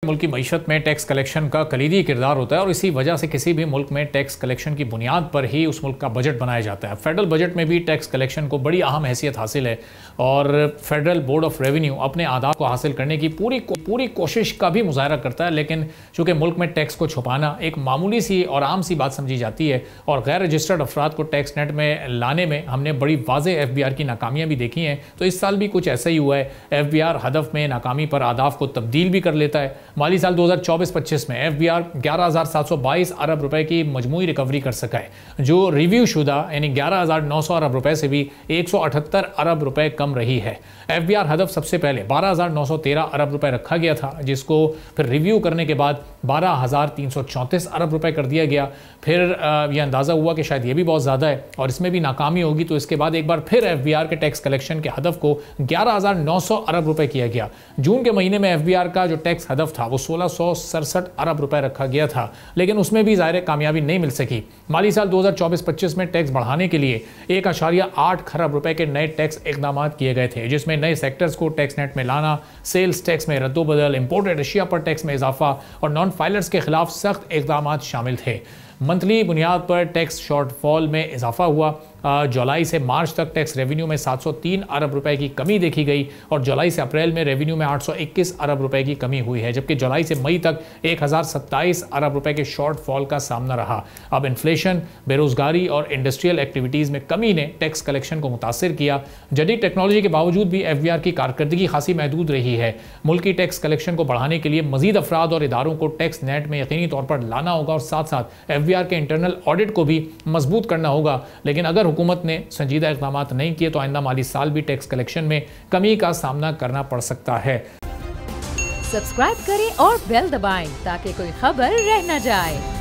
मुल्क की मईशत में टैक्स कलेक्शन का कलीदी किरदार होता है और इसी वजह से किसी भी मुल्क में टैक्स कलेक्शन की बुनियाद पर ही उस मुल्क का बजट बनाया जाता है। फेडरल बजट में भी टैक्स कलेक्शन को बड़ी अहम हैसियत हासिल है और फेडरल बोर्ड ऑफ रेवेन्यू अपने आदात को हासिल करने की पूरी कोशिश का भी मुजाहरा करता है। लेकिन चूँकि मुल्क में टैक्स को छुपाना एक मामूली सी और आम सी बात समझी जाती है और गैर रजिस्टर्ड अफराद को टैक्स नेट में लाने में हमने बड़ी वाज़ेह FBR की नाकामियाँ भी देखी हैं, तो इस साल भी कुछ ऐसा ही हुआ है। FBR हदफ में नाकामी पर आदाफ को तब्दील भी कर लेता है। माली साल 2024-25 में FBR 11,722 अरब रुपए की मजमूई रिकवरी कर सका है, जो रिव्यू शुदा यानी 11,900 अरब रुपए से भी 178 अरब रुपए कम रही है। FBR हदफ सबसे पहले 12,913 अरब रुपए रखा गया था, जिसको फिर रिव्यू करने के बाद 12,334 अरब रुपए कर दिया गया। फिर यह अंदाज़ा हुआ कि शायद ये भी बहुत ज़्यादा है और इसमें भी नाकामी होगी, तो इसके बाद एक बार फिर FBR के टैक्स कलेक्शन के हदफ को 11,900 अरब रुपए किया गया। जून के महीने में FBR का जो टैक्स हदफ था वो 1667 अरब रुपए रखा गया था, लेकिन उसमें भी ज़ाहिर कामयाबी नहीं मिल सकी। माली साल 2024-25 में टैक्स बढ़ाने के लिए 1.8 खरब रुपए के नए टैक्स इकदाम किए गए थे, जिसमें नए सेक्टर्स को टैक्स नेट में लाना, सेल्स टैक्स में रद्दोबदल, इंपोर्टेड अशिया पर टैक्स में इजाफा और नॉन फाइलर्स के खिलाफ सख्त इकदाम शामिल थे। मंथली बुनियाद पर टैक्स शॉर्टफॉल में इजाफा हुआ। जुलाई से मार्च तक टैक्स रेवेन्यू में 703 अरब रुपए की कमी देखी गई और जुलाई से अप्रैल में रेवेन्यू में 821 अरब रुपए की कमी हुई है, जबकि जुलाई से मई तक 1027 अरब रुपए के शॉर्टफॉल का सामना रहा। अब इन्फ्लेशन, बेरोजगारी और इंडस्ट्रियल एक्टिविटीज़ में कमी ने टैक्स कलेक्शन को मुतासिर किया। जदीद टेक्नोलॉजी के बावजूद भी FBR की कारकर्दगी खासी महदूद रही है। मुल्क की टैक्स कलेक्शन को बढ़ाने के लिए मजीद अफराद और इदारों को टैक्स नेट में यकीनी तौर पर लाना होगा और साथ साथ FBR के इंटरनल ऑडिट को भी मजबूत करना होगा। लेकिन अगर हुकूमत ने संजीदा इक़दाम नहीं किए तो आइंदा माली साल भी टैक्स कलेक्शन में कमी का सामना करना पड़ सकता है। सब्सक्राइब करें और बेल दबाएं ताकि कोई खबर रह न जाए।